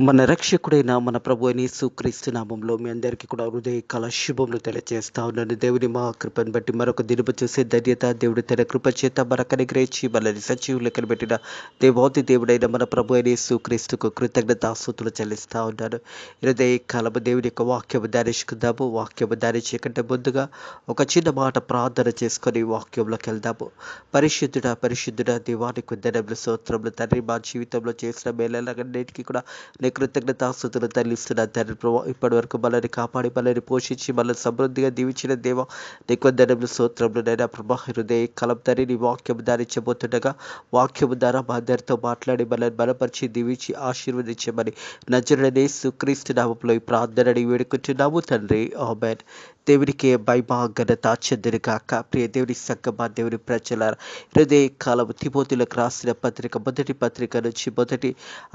మన రక్షకుడైన మన ప్రభు అయిన యేసుక్రీస్తు నామంలో మీ అందరికీ కూడా హృదయకాల శుభములు తెలియజేస్తా ఉన్నాను. దేవుని మా కృపను బట్టి మరొక దినపు చూసే ధన్యత దేవుడు తన కృప చేత మనకు అనుగ్రహించి మనల్ని సజీవులు లెక్కన పెట్టిన దేవాది దేవుడైన మన ప్రభు అయిన యేసుక్రీస్తుకు కృతజ్ఞతాస్తుతులు చెల్లిస్తా ఉన్నాను. హృదయకాలము దేవుని యొక్క వాక్యము ధ్యానించుకుందాము. వాక్యము ధ్యానించే ముందుగా ఒక చిన్న మాట ప్రార్థన చేసుకొని వాక్యంలోకి వెళ్దాము. పరిశుద్ధుడా దేవానికి వందనములు స్తోత్రములు తండ్రి. మా జీవితంలో చేసిన మేలన్నిటికీ కూడా నీ కృతజ్ఞతాస్తుతులు తల్లిస్తున్నా తండ్రి. ఇప్పటి వరకు మనల్ని కాపాడి మనల్ని పోషించి మనల్ని సమృద్ధిగా దీవించిన దేవ నీకు వందనములు స్తోత్రములు నైనా ప్రభా. హృదయ కలం తండ్రి నీ వాక్యము ధ్యానించబోతుండగా వాక్యము ద్వారా మా అందరితో మాట్లాడి మనల్ని బలపరిచి దీవించి ఆశీర్వదించమని నజరుడైన యేసుక్రీస్తు నామములో ఈ ప్రార్థనని వేడుకుంటున్నాము తండ్రి. ఆమేన్. దేవునికి మహిమ ఘనత చెందును గాక. ప్రియ దేవుని సంగమా దేవుని ప్రజలారా, హృదయ కాలము తిమోతిలకు రాసిన పత్రిక మొదటి పత్రిక నుంచి మొదటి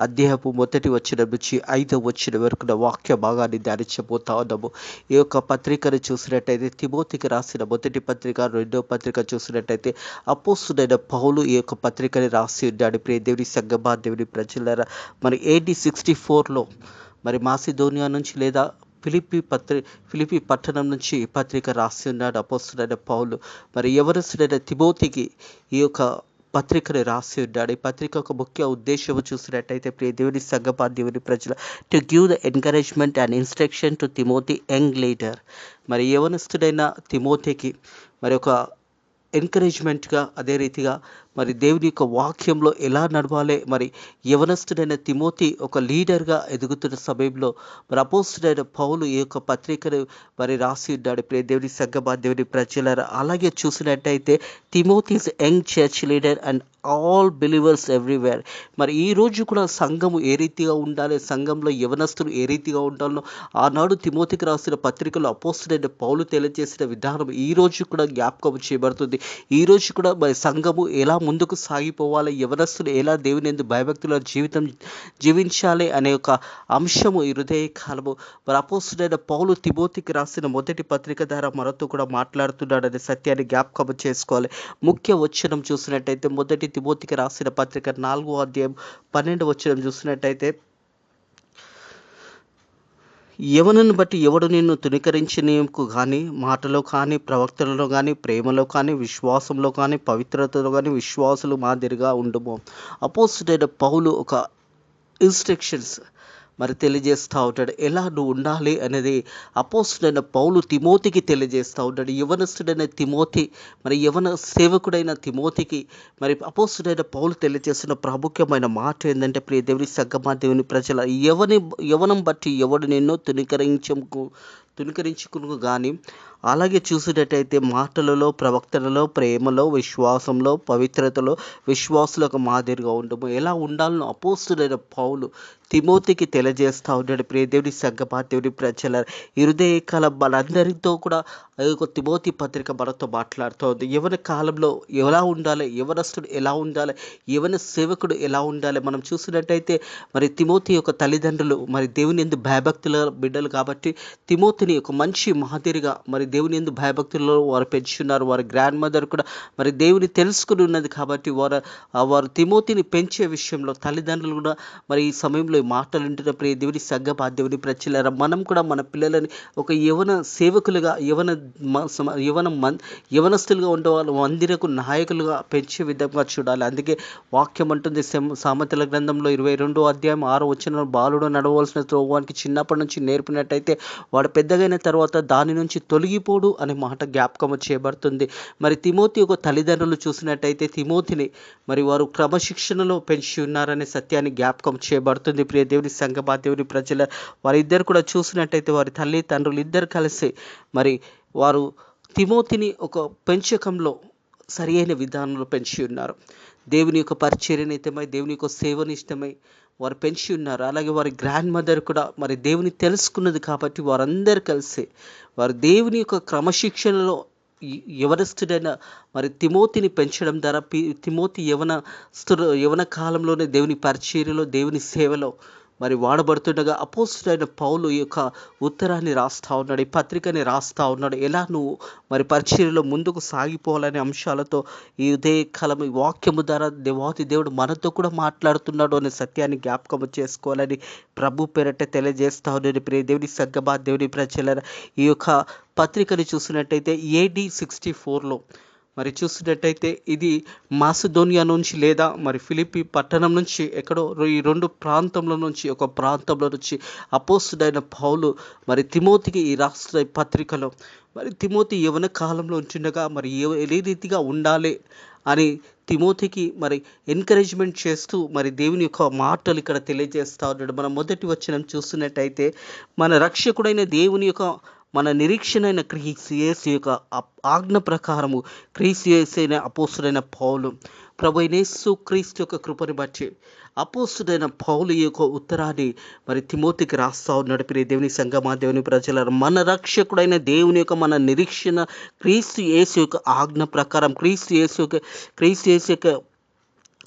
అధ్యాయము మొదటి వచనం నుంచి 5వ వచనం వరకు వాక్య భాగాన్ని ధ్యానించబోతా ఉన్నాము. ఈ యొక్క పత్రికను చూసినట్టయితే తిమోతికి రాసిన మొదటి పత్రిక, రెండవ పత్రిక చూసినట్టయితే అపోస్తుడైన పౌలు ఈ యొక్క పత్రికని రాసి ఉన్నాడు. ప్రియ దేవుని సంగమా దేవుని ప్రజలారా, మరి AD 64లో మరి మాసిదోనియా నుంచి లేదా ఫిలిప్పి పట్టణం నుంచి ఈ పత్రిక రాసి ఉన్నాడు అపోస్తుడైన పౌలు. మరి యవనస్తుడైన తిమోతికి ఈ యొక్క పత్రికను రాసి ఉన్నాడు. ఈ పత్రిక ఒక ముఖ్య ఉద్దేశం చూసినట్టయితే ప్రియ దేవుని సంగమా దేవుని ప్రజల to give the encouragement and instruction to Timothy young leader. మరి యవనస్తుడైన తిమోతికి మరి ఒక ఎంకరేజ్మెంట్గా, అదే రీతిగా మరి దేవుని యొక్క వాక్యంలో ఎలా నడవాలి, మరి యవనస్తుడైన తిమోతి ఒక లీడర్గా ఎదుగుతున్న సమయంలో మరి అపోస్తుడైన పౌలు ఈ యొక్క పత్రికను మరి రాసి ఉన్నాడు. ప్రియ దేవుని సంగమా దేవుని ప్రజలారా, అలాగే చూసినట్టయితే Timothy's young church leader and all believers everywhere. మరి ఈ రోజు కూడా సంఘము ఏ రీతిగా ఉండాలి, సంఘంలో యవనస్తులు ఏ రీతిగా ఉండాలో ఆనాడు తిమోతికి రాసిన పత్రికలో అపోస్తుడైన పౌలు తెలియజేసిన విధానం ఈ రోజు కూడా జ్ఞాపకం చేయబడుతుంది. ఈ రోజు కూడా మరి సంఘము ఎలా ముందుకు సాగిపోవాలి, యవనస్తులు ఎలా దేవుని యందు భయభక్తుల జీవితం జీవించాలి అనే ఒక అంశము ఈ హృదయ కాలము మరి అపోస్తుడైన పౌలు తిమోతికి రాసిన మొదటి పత్రిక ద్వారా మనతో కూడా మాట్లాడుతున్నాడు అనే సత్యాన్ని జ్ఞాపకం చేసుకోవాలి. ముఖ్య వచనం చూసినట్టయితే మొదటి తిమోతికి రాసిన పత్రిక 4వ అధ్యాయం 12వ వచనం చూసినట్టయితే, యవనుని బట్టి ఎవడు నిన్ను తునీకరించనీకు కానీ, మాటలో కానీ, ప్రవక్తలలో కానీ, ప్రేమలో కానీ, విశ్వాసంలో కానీ, పవిత్రతలో కానీ విశ్వాసులు మాదిరిగా ఉండుము. అపోస్తుడైన పౌలు ఒక ఇన్స్ట్రక్షన్స్ మరి తెలియజేస్తూ ఉంటాడు. ఎలా నువ్వు ఉండాలి అనేది అపోస్తుడైన పౌలు తిమోతికి తెలియజేస్తూ ఉంటాడు. యవనస్తుడైన తిమోతి మరి యవన సేవకుడైన తిమోతికి మరి అపోస్తుడైన పౌలు తెలియజేస్తున్న ప్రాముఖ్యమైన మాట ఏంటంటే, ప్రియ దేవుని సంగమా దేవుని ప్రజల యవనం బట్టి ఎవడు నిన్ను తునికరించుకును కానీ, అలాగే చూసినట్టయితే మాటలలో, ప్రవక్తలలో, ప్రేమలో, విశ్వాసంలో, పవిత్రతలో విశ్వాసులకు మాదిరిగా ఉండము. ఎలా ఉండాలని అపోస్తుడైన పౌలు తిమోతికి తెలియజేస్తూ ఉంటాడు. ప్రియ దేవుని సంగమా దేవుని ప్రజల హృదయ కాలం మనందరితో కూడా ఒక తిమోతి పత్రిక మనతో మాట్లాడుతూ ఉంది. యవన కాలంలో ఎలా ఉండాలి, యవనస్తుడు ఎలా ఉండాలి, యవన సేవకుడు ఎలా ఉండాలి. మనం చూసినట్టయితే మరి తిమోతి యొక్క తల్లిదండ్రులు మరి దేవుని యందు భయభక్తుల బిడ్డలు కాబట్టి తిమోతిని ఒక మంచి మాదిరిగా మరి దేవుని యందు భయభక్తుల్లో వారు పెంచున్నారు. వారి గ్రాండ్ మదర్ కూడా మరి దేవుని తెలుసుకుని ఉన్నది కాబట్టి వారు తిమోతిని పెంచే విషయంలో తల్లిదండ్రులు కూడా మరి ఈ సమయంలో ఈ మాటలు వింటున్న ప్రియ దేవుని సంగమా దేవుని ప్రజలారా, మనం కూడా మన పిల్లలని ఒక యవన సేవకులుగా యవనస్తులుగా ఉండేవాళ్ళు మందిరకు నాయకులుగా పెంచే విధంగా చూడాలి. అందుకే వాక్యం అంటుంది సామెతల గ్రంథంలో 22వ అధ్యాయం 6వ వచనంలో, బాలుడు నడవలసిన త్రోవానికి చిన్నప్పటి నుంచి నేర్పినట్టయితే వాడు పెద్దగైన తర్వాత దాని నుంచి తొలగిపోడు అనే మాట జ్ఞాపకం చేయబడుతుంది. మరి తిమోతి యొక్క తల్లిదండ్రులు చూసినట్టయితే తిమోతిని మరి వారు క్రమశిక్షణలో పెంచి ఉన్నారనే సత్యాన్ని జ్ఞాపకం చేయబడుతుంది. ప్రియ దేవుని సంగమా దేవుని ప్రజల వారిద్దరు కూడా చూసినట్టయితే వారి తల్లి తండ్రులు ఇద్దరు కలిసి మరి వారు తిమోతిని ఒక పెంచకంలో సరి అయిన విధానంలో పెంచి ఉన్నారు. దేవుని యొక్క పరిచర్యనితమై, దేవుని యొక్క సేవనిష్టమై వారు పెంచి ఉన్నారు. అలాగే వారి గ్రాండ్ మదర్ కూడా మరి దేవుని తెలుసుకున్నది కాబట్టి వారందరూ కలిసి వారు దేవుని యొక్క క్రమశిక్షణలో యవనస్తుడైన మరి తిమోతిని పెంచడం ద్వారా తిమోతి యవన కాలంలోనే దేవుని పరిచర్యలో, దేవుని సేవలో మరి వాడబడుతుండగా అపోస్తుడైన పౌలు ఈ యొక్క ఉత్తరాన్ని రాస్తా ఉన్నాడు, ఈ పత్రికని రాస్తా ఉన్నాడు. ఎలా నువ్వు మరి పరిచర్యలో ముందుకు సాగిపోవాలనే అంశాలతో ఈ ఉదయకాలం ఈ వాక్యము ద్వారా దేవాతి దేవుడు మనతో కూడా మాట్లాడుతున్నాడు అనే సత్యాన్ని జ్ఞాపకం చేసుకోవాలని ప్రభు పేరట తెలియజేస్తా ఉన్నాడు. ప్రియ దేవుని సంగమా, దేవుని ప్రజలారా, ఈ యొక్క పత్రికని చూసినట్టయితే AD 64లో మరి చూసినట్టయితే ఇది మాసిదోనియా నుంచి లేదా మరి ఫిలిప్పి పట్టణం నుంచి ఎక్కడో ఈ రెండు ప్రాంతంలో నుంచి ఒక ప్రాంతంలో నుంచి అపోస్తుడైన పౌలు మరి తిమోతికి ఈ రాష్ట్ర పత్రికలో మరి తిమోతి యవన కాలంలో ఉంటుండగా మరి ఏ రీతిగా ఉండాలి అని తిమోతికి మరి ఎంకరేజ్మెంట్ చేస్తూ మరి దేవుని యొక్క మాటలు ఇక్కడ తెలియజేస్తూ ఉన్నాడు. మనం మొదటి వచనం చూస్తున్నట్టయితే మన రక్షకుడైన దేవుని యొక్క మన నిరీక్షణ అయిన క్రీస్తు యేసు యొక్క ఆజ్ఞ ప్రకారము క్రీస్తు యేసు అయిన అపోస్తుడైన పౌలు ప్రభు యేసు క్రీస్తు యొక్క కృపని బట్టి అపోస్తుడైన పౌలు యొక్క ఉత్తరాన్ని మరి తిమోతికి రాస్తా ఉన్నాడు. ప్రియ దేవుని సంగమా, దేవుని ప్రజలారా, మన రక్షకుడైన దేవుని యొక్క మన నిరీక్షణ క్రీస్తు యేసు యొక్క ఆజ్ఞ ప్రకారం క్రీస్తు యేసు యొక్క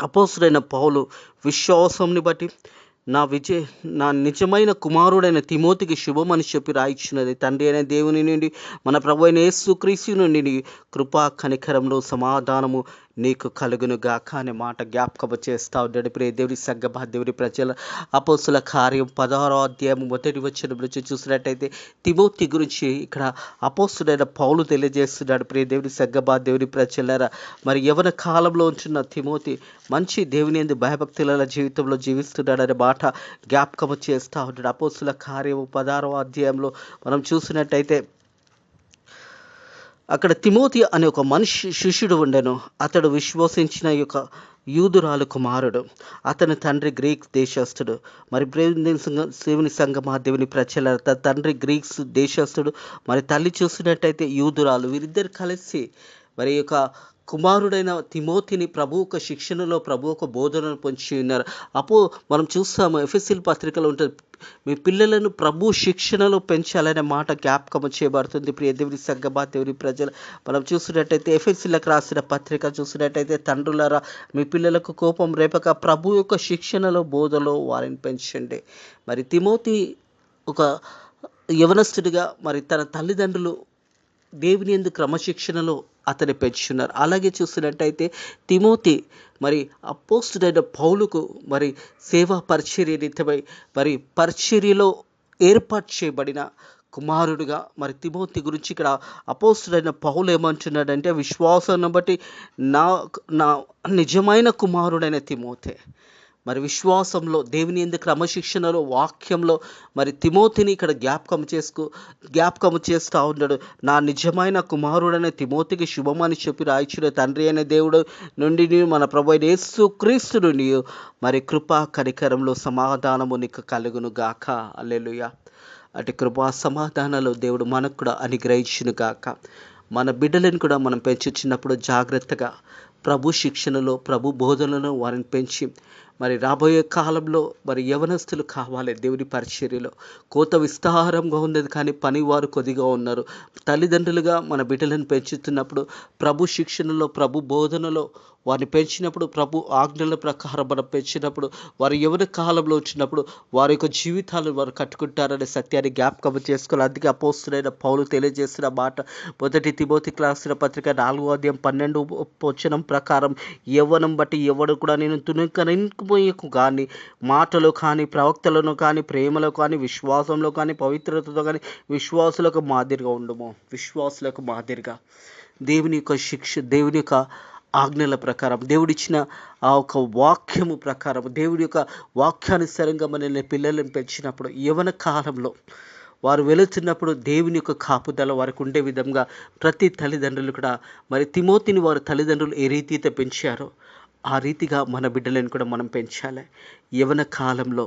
అపోస్తుడైన పౌలు విశ్వాసంని బట్టి నా నిజమైన కుమారుడైన తిమోతికి శుభమని చెప్పి రాయిచ్చినది తండ్రి అయిన దేవుని నుండి మన ప్రభు అయిన యేసుక్రీస్తు నుండి కృపా కనికరంలో సమాధానము నీకు కలుగును గాక అనే మాట జ్ఞాపకం చేస్తా ఉన్నాడు. ప్రియ దేవుని సంగమా, దేవుని ప్రజల అపోస్తుల కార్యం 16వ అధ్యాయం మొదటి వచనం నుంచి చూసినట్టయితే తిమోతి గురించి ఇక్కడ అపోస్తుడైన పౌలు తెలియజేస్తున్నాడు. ప్రియ దేవుని సంగమా, దేవుని ప్రజలారా, మరి యవన కాలంలో ఉంటున్న తిమోతి మంచి దేవుని యందు భయభక్తుల జీవితంలో జీవిస్తున్నాడనే మాట జ్ఞాపకం చేస్తూ ఉంటాడు. అపోస్తుల కార్యము 16వ అధ్యాయంలో మనం చూసినట్టయితే అక్కడ తిమోతి అనే ఒక శిష్యుడు ఉండెను. అతడు విశ్వసించిన యొక్క యూదురాలు కుమారుడు. అతని తండ్రి గ్రీక్ దేశస్థుడు. మరి దేవుని సంగమా, దేవుని ప్రజల తండ్రి గ్రీక్స్ దేశస్థుడు, మరి తల్లి చూసినట్టయితే యూదురాలు. వీరిద్దరు కలిసి మరి యొక్క కుమారుడైన తిమోతిని ప్రభు ఒక శిక్షణలో ప్రభు ఒక బోధనను పొంచి ఉన్నారు. మనం చూస్తాము ఎఫెసీయుల పత్రికలో ఉంటుంది, మీ పిల్లలను ప్రభు శిక్షణలో పెంచాలనే మాట జ్ఞాపకం చేయబడుతుంది. ప్రియ దేవుని సంగమా, దేవుని ప్రజలు మనం చూసినట్టయితే ఎఫెసీయులకు రాసిన పత్రిక చూసినట్టయితే తండ్రులారా మీ పిల్లలకు కోపం రేపక ప్రభు యొక్క శిక్షణలో బోధలో వారిని పెంచండి. మరి తిమోతి ఒక యవనస్తుడిగా మరి తన తల్లిదండ్రులు దేవుని యందు క్రమశిక్షణలో అతని పెంచున్నారు. అలాగే చూసినట్టయితే తిమోతి మరి అపోస్తుడైన పౌలుకు మరి సేవా పరిచర్య నిమిత్తమై మరి పరిచర్యలో ఏర్పాటు చేయబడిన కుమారుడుగా మరి తిమోతి గురించి ఇక్కడ అపోస్తుడైన పౌలు ఏమంటున్నాడంటే, విశ్వాసాన్ని బట్టి నా నిజమైన కుమారుడైన తిమోతే మరి విశ్వాసంలో దేవుని యందు క్రమశిక్షణలో వాక్యంలో మరి తిమోతిని ఇక్కడ జ్ఞాపకం చేస్తూ ఉన్నాడు. నా నిజమైన కుమారుడైన తిమోతికి శుభమని చెప్పి రాయిచిన తండ్రి అయిన దేవుడు నుండి మన ప్రభు అయిన యేసుక్రీస్తు నుండి మరి కృపా కనికరంలో సమాధానము నీకు కలుగును గాక. హల్లెలూయా. అటు కృపా సమాధానాలు దేవుడు మనకు కూడా అనుగ్రహించును గాక. మన బిడ్డలను కూడా మనం పెంచుచున్నప్పుడు జాగ్రత్తగా ప్రభు శిక్షణలో ప్రభు బోధనలో వారిని పెంచి మరి రాబోయే కాలంలో మరి యవనస్తులు కావాలి. దేవుని పరిచర్యలో కోత విస్తారంగా ఉన్నది కానీ పనివారు కొద్దిగా ఉన్నారు. తల్లిదండ్రులుగా మన బిడ్డలను పెంచుతున్నప్పుడు ప్రభు శిక్షణలో ప్రభు బోధనలో వారిని పెంచినప్పుడు ప్రభు ఆజ్ఞల ప్రకారం మనం పెంచినప్పుడు వారు యవన కాలంలో వచ్చినప్పుడు వారి యొక్క జీవితాలను వారు కట్టుకుంటారనే సత్యాన్ని జ్ఞాపకం చేసుకోవాలి. అందుకే అపోస్తుడైన పౌలు తెలియజేసిన మాట మొదటి తిమోతికి రాసిన పత్రిక 4వ అధ్యాయం 12వ వచనం ప్రకారం యవ్వనం బట్టి ఎవడు కూడా నేను తునకనింపుకు కానీ మాటలో కానీ ప్రవక్తలను కానీ ప్రేమలో కానీ విశ్వాసంలో కానీ పవిత్రతతో కానీ విశ్వాసులకు మాదిరిగా ఉండము. విశ్వాసులకు మాదిరిగా దేవుని యొక్క ఆజ్ఞల ప్రకారం దేవుడిచ్చిన ఆ ఒక వాక్యము ప్రకారం దేవుడి యొక్క వాక్యానుసారంగా మనల్ని పిల్లలను పెంచినప్పుడు యవన కాలంలో వారు వెళుతున్నప్పుడు దేవుని యొక్క కాపుదల వారికి ఉండే విధంగా ప్రతి తల్లిదండ్రులు కూడా మరి తిమోతిని వారి తల్లిదండ్రులు ఏ రీతితో పెంచారో ఆ రీతిగా మన బిడ్డలను కూడా మనం పెంచాలి. యవన కాలంలో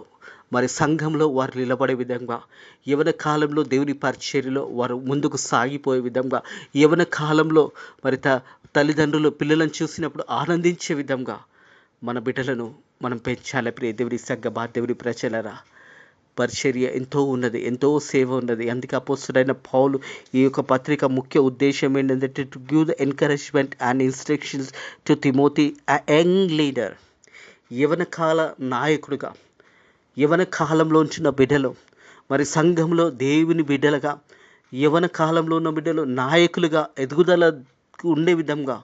మరి సంఘంలో వారు నిలబడే విధంగా, యవన కాలంలో దేవుని పరిచర్యలో వారు ముందుకు సాగిపోయే విధంగా, యవన కాలంలో మరి తల్లిదండ్రులు పిల్లలను చూసినప్పుడు ఆనందించే విధంగా మన బిడ్డలను మనం పెంచాలి. ప్రియ దేవుని సంగమా, దేవుని ప్రజలారా, పరిచర్య ఎంతో ఉన్నది, ఎంతో సేవ ఉన్నది. అందుకే అపోస్తుడైన పౌలు ఈ యొక్క పత్రిక ముఖ్య ఉద్దేశం ఏంటంటే to give the encouragement and instructions to Timothy, a young leader, యవన కాల నాయకుడిగా యవన కాలంలో ఉంచిన బిడ్డలు, మరి సంఘంలో దేవుని బిడ్డలుగా, యవన కాలంలో ఉన్న బిడ్డలు నాయకులుగా ఎదుగుదల ఉండే విధంగా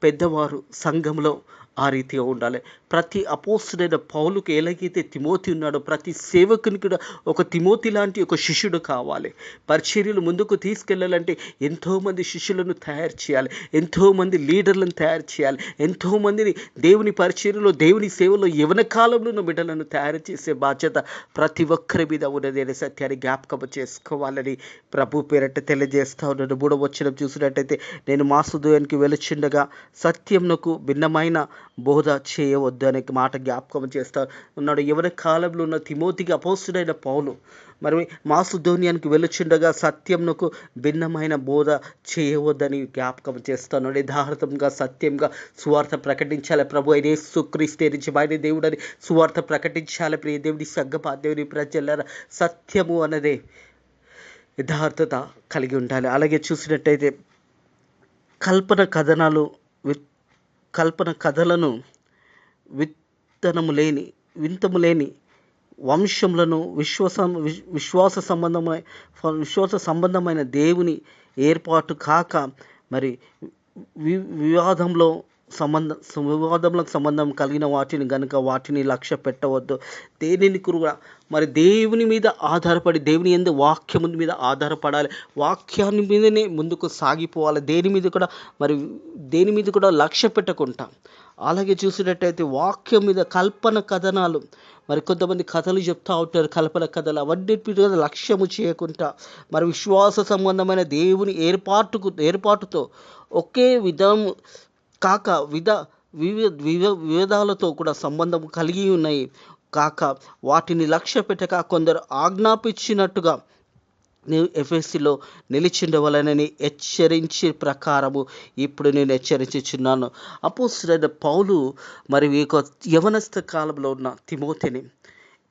పెద్దవారు సంఘంలో ఆ రీతిగా ఉండాలి. ప్రతి అపోస్తుడైన పౌలుకు ఎలాగైతే తిమోతి ఉన్నాడో, ప్రతి సేవకునికి కూడా ఒక తిమోతి లాంటి ఒక శిష్యుడు కావాలి. పరిచర్యలు ముందుకు తీసుకెళ్లాలంటే ఎంతోమంది శిష్యులను తయారు చేయాలి, ఎంతోమంది లీడర్లను తయారు చేయాలి, ఎంతోమందిని దేవుని పరిచర్యలో, దేవుని సేవలో యవన కాలంలో ఉన్న బిడ్డలను తయారు చేసే బాధ్యత ప్రతి ఒక్కరి మీద ఉన్నది అనే సత్యాన్ని జ్ఞాపకం చేసుకోవాలని ప్రభు పేరట తెలియజేస్తా ఉన్నాడు. 3వ వచనం చూసినట్టయితే, నేను మాసిదోనియాకి వెలుచుండగా సత్యమునకు భిన్నమైన బోధ చేయవద్దు అనే మాట జ్ఞాపకం చేస్తా ఉన్నాడు. యవన కాలంలో ఉన్న తిమోతికి అపోస్తుడైన పౌలు మరి మాసిదోనియానికి వెలుచుండగా సత్యమునకు భిన్నమైన బోధ చేయవద్దని జ్ఞాపకం చేస్తున్నాడు. యథార్థంగా సత్యంగా సువార్త ప్రకటించాలి. ప్రభు అయిన యేసుక్రీస్తు నిజమైన దేవుడని సువార్త ప్రకటించాలి. ప్రియ దేవుని సంగమా, దేవుని ప్రజలారా, సత్యము అన్నదే యథార్థత కలిగి ఉండాలి. అలాగే చూసినట్టయితే కల్పన కథలను వింతము లేని వంశములను విశ్వాస సంబంధమైన దేవుని ఏర్పాటు కాక మరి వివాదములకు సంబంధం కలిగిన వాటిని గనుక వాటిని లక్ష్య పెట్టవద్దు. దేనిని కూడా మరి దేవుని మీద ఆధారపడి, దేవుని యందు వాక్యము మీద ఆధారపడాలి. వాక్యాన్ని మీదనే ముందుకు సాగిపోవాలి. దేని మీద కూడా లక్ష్య పెట్టకుండా. అలాగే చూసినట్టయితే వాక్యం మీద కల్పన కథనాలు, మరి కొంతమంది కథలు చెప్తూ ఉంటారు, కల్పన కథలు, అవన్నిటి మీద లక్ష్యము చేయకుండా మరి విశ్వాస సంబంధమైన దేవుని ఏర్పాటుతో ఒకే విధం కాక వివిధాలతో కూడా సంబంధం కలిగి ఉన్నాయి కాక వాటిని లక్ష్య పెట్టక కొందరు ఆజ్ఞాపించినట్టుగా నేను ఎఫెసీలో నిలిచిండవలనని హెచ్చరించే ప్రకారము ఇప్పుడు నేను హెచ్చరించుచున్నాను. అపోస్తలుడైన పౌలు మరి యవనస్థ కాలంలో ఉన్న తిమోతిని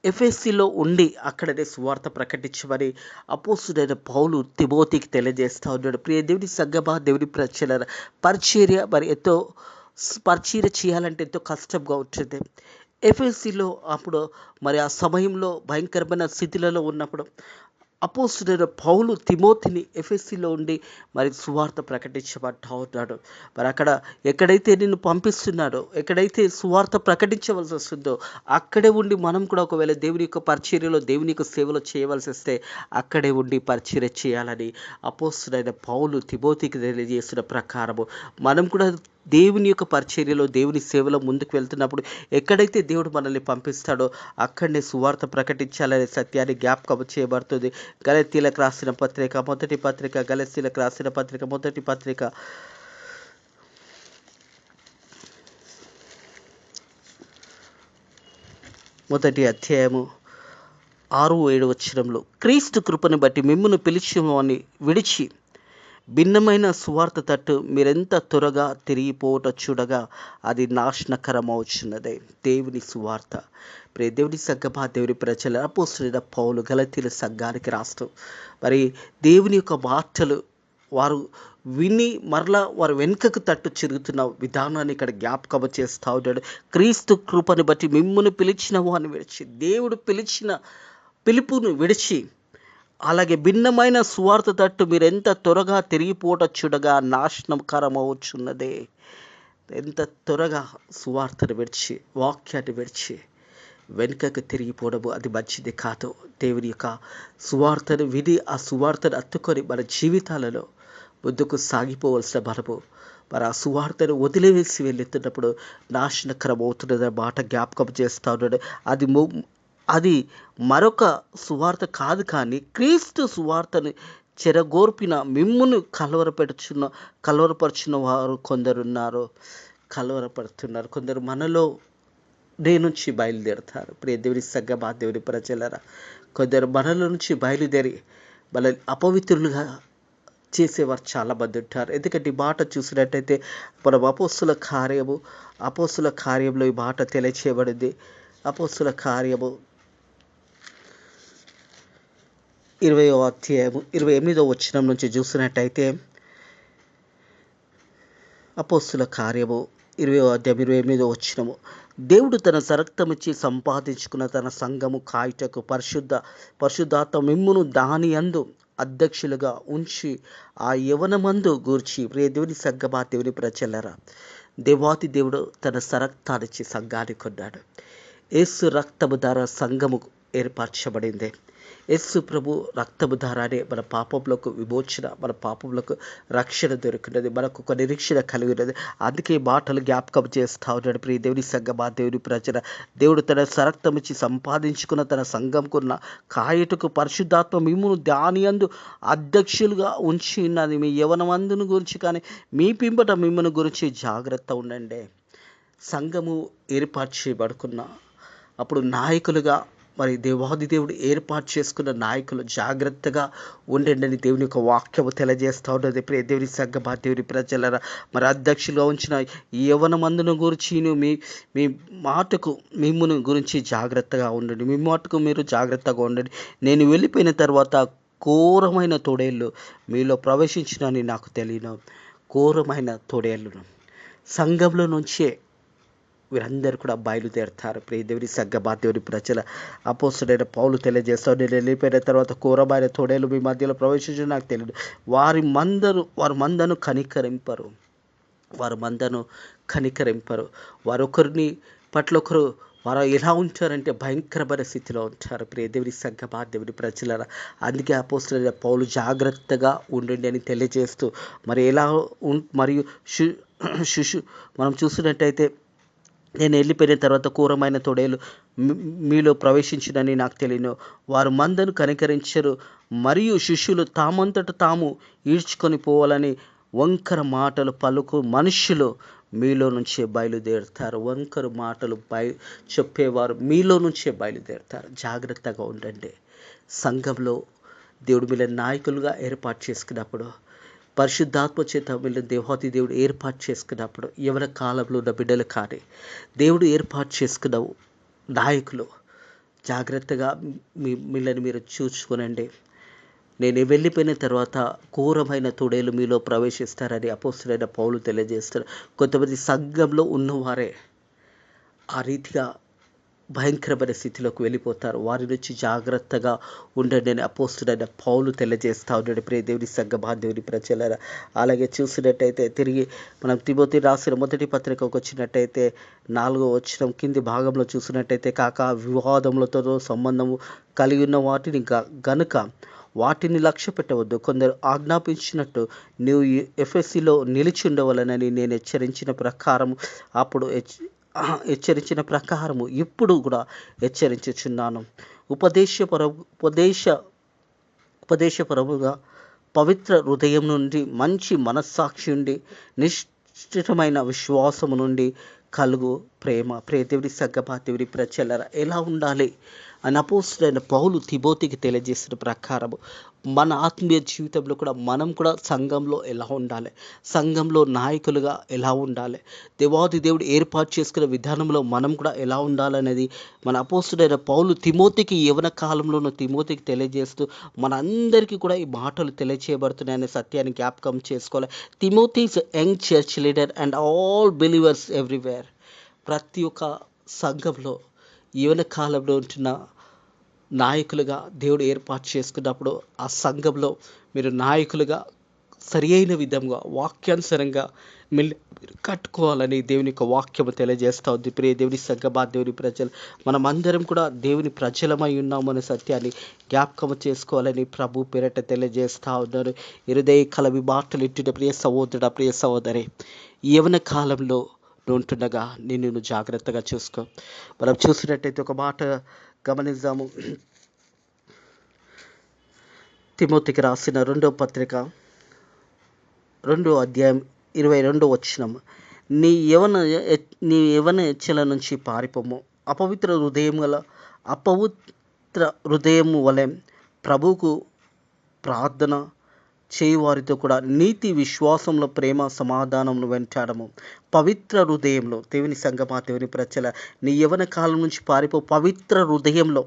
ఎఫెసీలో ఉండి అక్కడనే సువార్త ప్రకటించమని అపోస్తలుడైన పౌలు తిమోతికి తెలియజేస్తూ ఉన్నాడు. ప్రియ దేవుని సంగమా, దేవుని ప్రజలారా, పరిచర్య చేయాలంటే ఎంతో కష్టంగా ఉంటుంది. ఎఫెసీలో అప్పుడు మరి ఆ సమయంలో భయంకరమైన స్థితిలలో ఉన్నప్పుడు అపోస్తలుడైన పౌలు తిమోతిని ఎఫెసీలో ఉండి మరి సువార్త ప్రకటించబడతా ఉన్నాడు. మరి అక్కడ ఎక్కడైతే నిన్ను పంపిస్తున్నాడో, ఎక్కడైతే సువార్త ప్రకటించవలసి వస్తుందో అక్కడే ఉండి మనం కూడా ఒకవేళ దేవుని యొక్క పరిచర్యలో, దేవుని యొక్క సేవలో చేయవలసి వస్తే అక్కడే ఉండి పరిచర్య చేయాలని అపోస్తలుడైన పౌలు తిమోతికి తెలియజేసిన ప్రకారము మనం కూడా దేవుని యొక్క పరిచర్యలో, దేవుని సేవలో ముందుకు వెళ్తున్నప్పుడు ఎక్కడైతే దేవుడు మనల్ని పంపిస్తాడో అక్కడనే సువార్త ప్రకటించాలనే సత్యాన్ని జ్ఞాపకం చేయబడుతుంది. గలతీయులకు రాసిన పత్రిక మొదటి పత్రిక మొదటి అధ్యాయము 6-7 వచనంలో, క్రీస్తు కృపను బట్టి మిమ్మును పిలిచినవాని విడిచి భిన్నమైన సువార్త తట్టు మీరెంత త్వరగా తిరిగిపోవట చూడగా అది నాశనకరమవుచున్నదే. దేవుని సువార్త. ప్రియ దేవుని సంగమా, దేవుని ప్రజల అపోస్తలుడైన పౌలు గలతీయుల సంఘానికి రాస్తూ మరి దేవుని యొక్క మాటలు వారు విని మరలా వారు వెనుకకు తట్టు చిరుగుతున్న విధానాన్ని ఇక్కడ జ్ఞాపకం చేస్తూ ఉన్నాడు. క్రీస్తు కృపను బట్టి మిమ్మును పిలిచిన వాని విడిచి, దేవుడు పిలిచిన పిలుపును విడిచి అలాగే భిన్నమైన సువార్త తట్టు మీరెంత త్వరగా తిరిగిపోవట చూడగా నాశనకరమవుచున్నదే. ఎంత త్వరగా సువార్తను విడిచి, వాక్యాన్ని విడిచి వెనుకకు తిరిగిపోవడము అది మంచిది కాదు. దేవుని యొక్క సువార్తను విని ఆ సువార్తను అత్తుకొని మన జీవితాలలో ముందుకు సాగిపోవలసిన మనము మరి ఆ సువార్తను వదిలివేసి వెళ్తున్నప్పుడు నాశనకరం అవుతున్నది మాట జ్ఞాపకం చేస్తూ ఉన్నాడు. అది మరొక సువార్త కాదు, కానీ క్రీస్తు సువార్తను చెరగోర్పిన మిమ్మును కలవరపరుచున్న వారు కొందరున్నారు. కలవరపడుతున్నారు కొందరు, మనలో నుంచి బయలుదేరుతారు. ప్రియ దేవుని సంగమా, దేవుని ప్రజలారా, కొందరు మనలో నుంచి బయలుదేరి మన అపవిత్రులుగా చేసేవారు చాలామంది ఉంటారు. ఎందుకంటే ఈ మాట చూసినట్టయితే మనం అపోస్తుల కార్యంలో ఈ మాట తెలియచేయబడింది. అపోస్తుల కార్యము 20వ అధ్యాయము 28వ వచనం నుంచి చూసినట్టయితే, అపోస్తుల కార్యము 20వ అధ్యాయం 28వ వచనము, దేవుడు తన సరక్తమిచ్చి సంపాదించుకున్న తన సంఘము కాయుటకు పరిశుద్ధాత్మ మిమ్మును దాని యందు అధ్యక్షులుగా ఉంచి ఆ యవనమందు గూర్చి ప్రియ దేవుని సంఘమా దేవుని ప్రజలరా, దేవాతి దేవుడు తన సరక్తాన్నిచ్చి సంఘాన్ని కొన్నాడు. యేసు రక్తము ద్వారా సంఘము ఏర్పరచబడింది. యేసు ప్రభు రక్తము ద్వారానే మన పాపములకు విమోచన, మన పాపములకు రక్షణ దొరికినది, మనకు ఒక నిరీక్షణ కలిగి ఉన్నది. అందుకే మాటలు జ్ఞాపకం చేస్తూ ఉన్నాడు. ప్రియ దేవుని సంఘమా దేవుని ప్రజల, దేవుడు తన సరక్తం ఇచ్చి సంపాదించుకున్న తన సంఘంకున్న కాయటకు పరిశుద్ధాత్మ మిమ్మును దాని యందు అధ్యక్షులుగా ఉంచి ఉన్నది. మీ యవనమందును గురించి కానీ మీ పింబట మిమ్మల్ని గురించి జాగ్రత్త ఉండండి. సంఘము ఏర్పాటు చేయబడుకున్న అప్పుడు నాయకులుగా మరి దేవాది దేవుడు ఏర్పాటు చేసుకున్న నాయకులు జాగ్రత్తగా ఉండండి దేవుని యొక్క వాక్యము తెలియజేస్తూ ఉన్నది. ప్రియ దేవుని సంఘమా దేవుని ప్రజలరా, మరి అధ్యక్షులుగా ఉంచిన యవన మందును గురించి మీ మాటకు మిమ్మును గురించి జాగ్రత్తగా ఉండండి. మీ మాటకు మీరు జాగ్రత్తగా ఉండండి. నేను వెళ్ళిపోయిన తర్వాత ఘోరమైన తోడేళ్ళు మీలో ప్రవేశించినని నాకు తెలియను. ఘోరమైన తోడేళ్ళను సంఘంలో నుంచే వీరందరూ కూడా బయలుదేరుతారు. ప్రియ దేవుని సంఘమా దేవుని ప్రజల, అపోస్తలుడైన పౌలు తెలియజేస్తాడు, నేను వెళ్ళిపోయిన తర్వాత ఘోరమైన తోడేలు మీ మధ్యలో ప్రవేశించడం నాకు తెలియదు. వారి మందను కనికరింపరు. వారొకరిని పట్ల ఒకరు వారు ఎలా ఉంటారంటే భయంకరమైన స్థితిలో ఉంటారు. ప్రియ దేవుని సంఘమా దేవుని ప్రజల, అందుకే అపోస్తలుడైన పౌలు జాగ్రత్తగా ఉండండి అని తెలియజేస్తూ మరి ఎలా మరియు మనం చూసినట్టయితే, నేను వెళ్ళిపోయిన తర్వాత ఘోరమైన తోడేలు మీలో ప్రవేశించినని నాకు తెలియను. వారు మందను కనికరించరు మరియు శిష్యులు తామంతట తాము ఈడ్చుకొని పోవాలని వంకర మాటలు పలుకు మనుష్యులు మీలో నుంచే బయలుదేరుతారు. వంకర మాటలు చెప్పేవారు మీలో నుంచే బయలుదేరుతారు. జాగ్రత్తగా ఉండండి. సంఘంలో దేవుడు మీలో నాయకులుగా ఏర్పాటు చేసుకున్నప్పుడు, పరిశుద్ధాత్మ చేత వీళ్ళ దేవాతి దేవుడు ఏర్పాటు చేసుకున్నప్పుడు, ఎవరి కాలంలో ఉన్న బిడ్డలు కానీ దేవుడు ఏర్పాటు చేసుకున్న నాయకులు జాగ్రత్తగా మిమ్మల్ని మీరు చూసుకునండి. నేను వెళ్ళిపోయిన తర్వాత ఘోరమైన తోడేలు మీలో ప్రవేశిస్తారని అపోస్తలుడైన పౌలు తెలియజేస్తారు. కొంతమంది సంఘంలో ఉన్నవారే ఆ రీతిగా భయంకరమైన స్థితిలోకి వెళ్ళిపోతారు. వారి నుంచి జాగ్రత్తగా ఉండండి అని అపోస్తలుడైన పౌలు తెలియజేస్తూ ఉన్నాడు. ప్రియ దేవుని సంఘమా దేవుని ప్రజలారా, అలాగే చూసినట్టయితే తిరిగి మనం తిమోతి రాసిన మొదటి పత్రికకు వచ్చినట్టయితే 4వ వచనం కింది భాగంలో చూసినట్టయితే, కాక వివాదములతో సంబంధము కలిగి ఉన్న వాటిని గనుక వాటిని లక్ష్య పెట్టవద్దు. కొందరు ఆజ్ఞాపించినట్టు నీవు ఎఫెసీలో నిలిచి ఉండవలనని నేను హెచ్చరించిన ప్రకారము ఇప్పుడు కూడా హెచ్చరించుచున్నాను. ఉపదేశపరముగా పవిత్ర హృదయం నుండి, మంచి మనస్సాక్షి నుండి, నిశ్చితమైన విశ్వాసము నుండి కలుగు ప్రేమ. ప్రియ దేవుని సంఘమా దేవుని ప్రజలారా, ఎలా ఉండాలి అని అపోస్తలుడైన పౌలు తిమోతికి తెలియజేసిన ప్రకారము మన ఆత్మీయ జీవితంలో కూడా మనం కూడా సంఘంలో ఎలా ఉండాలి, సంఘంలో నాయకులుగా ఎలా ఉండాలి, దేవాది దేవుడు ఏర్పాటు చేసుకునే విధానంలో మనం కూడా ఎలా ఉండాలనేది మన అపోస్తలుడైన పౌలు తిమోతికి యవ్వన కాలంలోనూ తిమోతికి తెలియజేస్తూ మనందరికీ కూడా ఈ మాటలు తెలియచేయబడుతున్నాయనే సత్యాన్ని జ్ఞాపకం చేసుకోవాలి. Timothy is young church leader and all believers everywhere. ప్రతి ఒక్క సంఘంలో యవ్వన కాలంలో ఉంటున్న నాయకులుగా దేవుడు ఏర్పాటు చేసుకున్నప్పుడు ఆ సంఘంలో మీరు నాయకులుగా సరి అయిన విధంగా వాక్యానుసారంగా మీరు కట్టుకోవాలని దేవుని యొక్క వాక్యము తెలియజేస్తూ ఉంది. ప్రియ దేవుని సంఘమా దేవుని ప్రజలు, మనమందరం కూడా దేవుని ప్రజలమై ఉన్నామనే సత్యాన్ని జ్ఞాపకం చేసుకోవాలని ప్రభు పేరట తెలియజేస్తూ ఉన్నారు. హృదయ కలవి మాటలు ఇట్టిన ప్రియ సహోదరుడా, ప్రియ సహోదరి, యవ్వన కాలంలో ఉంటుండగా నిన్ను జాగ్రత్తగా చూసుకో. మనం చూసినట్టయితే ఒక మాట గమనిద్దాము. తిమోతికి రాసిన 2వ పత్రిక 2వ అధ్యాయం 22వ వచనం, నీ యవన హెచ్చల నుంచి పారిపోము. అపవిత్ర హృదయము వలె ప్రభువుకు ప్రార్థన చేయువారితో కూడా నీతి విశ్వాసంలో ప్రేమ సమాధానమును వెంటాడము. పవిత్ర హృదయంలో దేవుని సంఘమా దేవుని ప్రజల, నీ యవ్వన కాలం నుంచి పారిపో. పవిత్ర హృదయంలో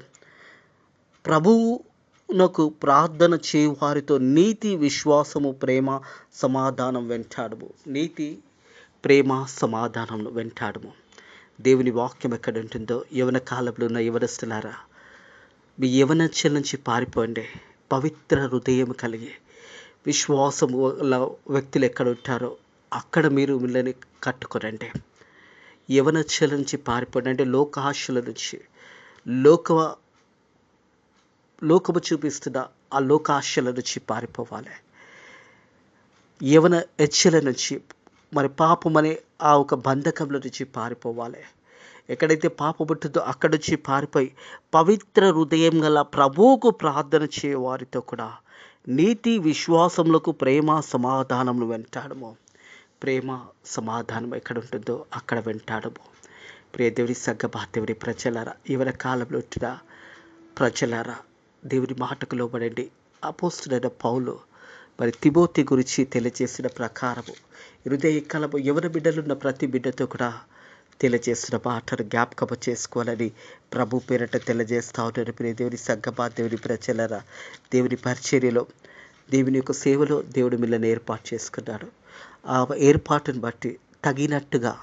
ప్రభువునకు ప్రార్థన చేయువారితో నీతి విశ్వాసము ప్రేమ సమాధానం వెంటాడము. నీతి ప్రేమ సమాధానమును వెంటాడము. దేవుని వాక్యం ఎక్కడ ఉంటుందో యవన కాలంలో ఉన్న యవనస్తులారా, మీ యవనచ్చల నుంచి పారిపోండి. పవిత్ర హృదయం కలిగి విశ్వాసము గల వ్యక్తులు ఎక్కడ ఉంటారో అక్కడ మీరు మిమ్మల్ని కట్టుకోనండి. యవనచ్చల నుంచి పారిపోండి. అంటే లోకాశల నుంచి, లోకము చూపిస్తున్న ఆ లోకాశల నుంచి పారిపోవాలి. యవన హెచ్చల నుంచి, మరి పాపం అనే ఆ ఒక బంధకంలో నుంచి పారిపోవాలి. ఎక్కడైతే పాపం ఉంటుందో అక్కడి నుంచి పారిపోయి పవిత్ర హృదయం గల ప్రభువుకు ప్రార్థన చేయ వారితో కూడా నీతి విశ్వాసములకు ప్రేమ సమాధానములు వెంటాడము. ప్రేమ సమాధానం ఎక్కడ ఉంటుందో అక్కడ వెంటాడము. ప్రియ దేవుని సంగమా, దేవుని ప్రజలారా, యవన కాలంలో ఉంటున్న ప్రజలారా, దేవుని మాటకు లోబడండి. అపోస్తులైన పౌలు మరి తిమోతి గురించి తెలియజేసిన ప్రకారము హృదయ కలము యవన బిడ్డలున్న ప్రతి బిడ్డతో కూడా తెలియజేసిన మాటను జ్ఞాపకము చేసుకోవాలని ప్రభు పేరట తెలియజేస్తా ఉన్నాను. ప్రియ దేవుని సంగమా, దేవుని ప్రజలారా, దేవుని పరిచర్యలో, దేవుని యొక్క సేవలో దేవుడు మిమ్మల్ని ఏర్పాటు చేసుకున్నాడు. ఆ ఏర్పాటును బట్టి తగినట్టుగా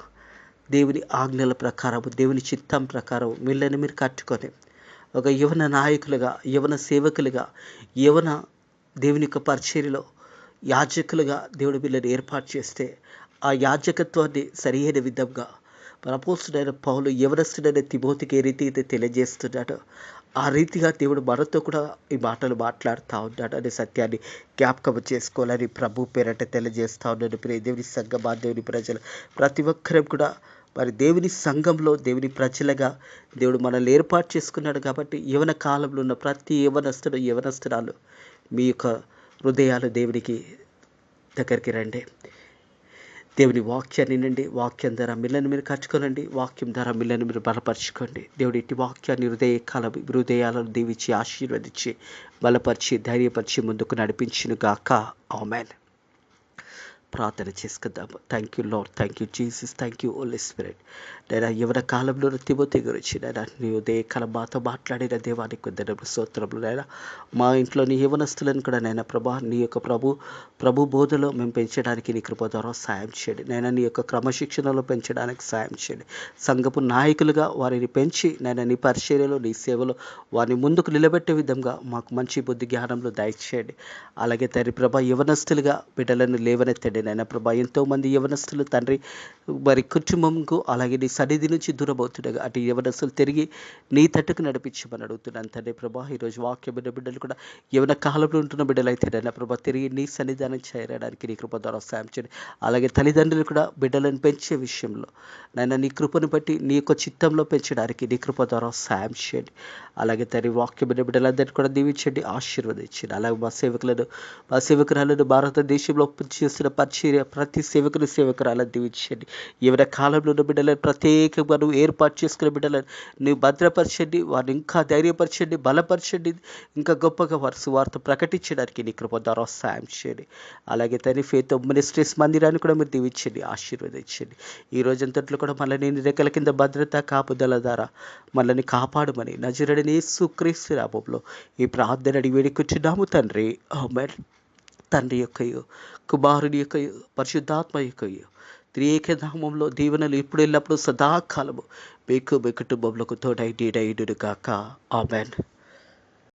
దేవుని ఆజ్ఞల ప్రకారము, దేవుని చిత్తం ప్రకారం మిమ్మల్ని మీరు కట్టుకొని ఒక యవన నాయకులుగా, యవన సేవకులుగా, యవన దేవుని యొక్క పరిచర్యలో యాజకులుగా దేవుడు వీళ్ళని ఏర్పాటు చేస్తే ఆ యాజకత్వాన్ని సరియైన విధంగా మన అపోస్తుడైన పౌలు యవనస్తుడైన తిమోతికి ఏ రీతి అయితే తెలియజేస్తున్నాడో ఆ రీతిగా దేవుడు మనతో కూడా ఈ మాటలు మాట్లాడుతూ ఉన్నాడు అనే సత్యాన్ని జ్ఞాపకం చేసుకోవాలని ప్రభు పేరట తెలియజేస్తూ ఉన్నాడు. ప్రియ దేవుని సంఘమా, దేవుని ప్రజలు ప్రతి ఒక్కరం కూడా మరి దేవుని సంఘంలో దేవుని ప్రజలుగా దేవుడు మనల్ని ఏర్పాటు చేసుకున్నాడు. కాబట్టి యవన కాలంలో ఉన్న ప్రతి యవనస్తుడు, యవనస్తురాలు మీ యొక్క హృదయాలు దేవునికి దగ్గరికి రండి. దేవుని వాక్యాన్ని వినండి. వాక్యం ద్వారా మిమ్మల్ని మీరు కట్టుకోనండి. వాక్యం ద్వారా మిమ్మల్ని మీరు బలపరచుకోండి. దేవుడి ఇట్టి వాక్యాన్ని హృదయాలను దీవించి ఆశీర్వదించి బలపరిచి ధైర్యపరిచి ముందుకు నడిపించును గాక. ఆమేన్. ప్రార్థన చేసుకుందాము. Thank you Lord, thank you Jesus, thank you Holy Spirit. నేను యవన కాలంలో తిమోతి గురించి నేను నీ ఉదయకాలం మాతో మాట్లాడిన దేవానికి కొందరు స్తోత్రములు. నేను మా ఇంట్లోని యవనస్తులను కూడా నేను ప్రభా నీ యొక్క ప్రభు బోధలో మేము పెంచడానికి నీ కృప ద్వారా సాయం చేయండి. నేను నీ యొక్క క్రమశిక్షణలో పెంచడానికి సాయం చేయండి. సంఘపు నాయకులుగా వారిని పెంచి నేను నీ పరిచర్యలో, నీ సేవలో వారిని ముందుకు నిలబెట్టే విధంగా మాకు మంచి బుద్ధి జ్ఞానంలో దయచేయండి. అలాగే తండ్రి ప్రభా యవనస్తులుగా బిడ్డలను లేవనెత్తండి. నాయన ప్రభా ఎంతోమంది యవనస్తులు తండ్రి మరి కుటుంబంకు అలాగే నీ సన్నిధి నుంచి దూరమవుతుండగా అటు యవనస్తులు తిరిగి నీ తట్టుకు నడిపించమని అడుగుతున్నాను తండ్రి ప్రభా. ఈరోజు వాక్యమైన బిడ్డలు కూడా యవన కాలంలో ఉంటున్న బిడ్డలు అయితే నాయన ప్రభా తిరిగి నీ సన్నిధానం చేరడానికి నీ కృప ద్వారా సాయం చేయండి. అలాగే తల్లిదండ్రులు కూడా బిడ్డలను పెంచే విషయంలో నాయన నీ కృపను బట్టి నీ యొక్క చిత్తంలో పెంచడానికి నీ కృప ద్వారా సాయం చేయండి. అలాగే తండ్రి వాక్యమైన బిడ్డలందరినీ కూడా దీవించండి, ఆశీర్వదించండి. అలాగే మా సేవకురాలను భారతదేశంలో చేస్తున్న పరిచర్య ప్రతి సేవకురాలను దీవించండి. ఎవరి కాలంలో ఉన్న బిడ్డలను ప్రత్యేకంగా నువ్వు ఏర్పాటు చేసుకున్న బిడ్డలను నువ్వు భద్రపరచండి, వారిని ఇంకా ధైర్యపరచండి, బలపరచండి. ఇంకా గొప్పగా వారి సువార్త ప్రకటించడానికి నీ కృప ద్వారా సాయం చేయండి. అలాగే తండ్రి ఫెయిత్ మినిస్ట్రీస్ మందిరాన్ని కూడా మీరు దీవించండి, ఆశీర్వదించండి. ఈ రోజంతట్లో కూడా మళ్ళీ నేను రెక్కల కింద భద్రత కాపుదల ద్వారా మళ్ళీ కాపాడమని నజరేయుడైన యేసుక్రీస్తు నామములో ఈ ప్రార్థన అడిగి వేడుకుంటున్నాము తండ్రి. ఆమేన్. తండ్రి యొక్కయు కుమారుని యొక్కయు పరిశుద్ధాత్మ యొక్కయు త్రియేక నామములో దీవెనలు ఇప్పుడు ఎల్లప్పుడూ సదాకాలము మీకు మీ కుటుంబంలో తోడై నీడైండును గాక. ఆమేన్.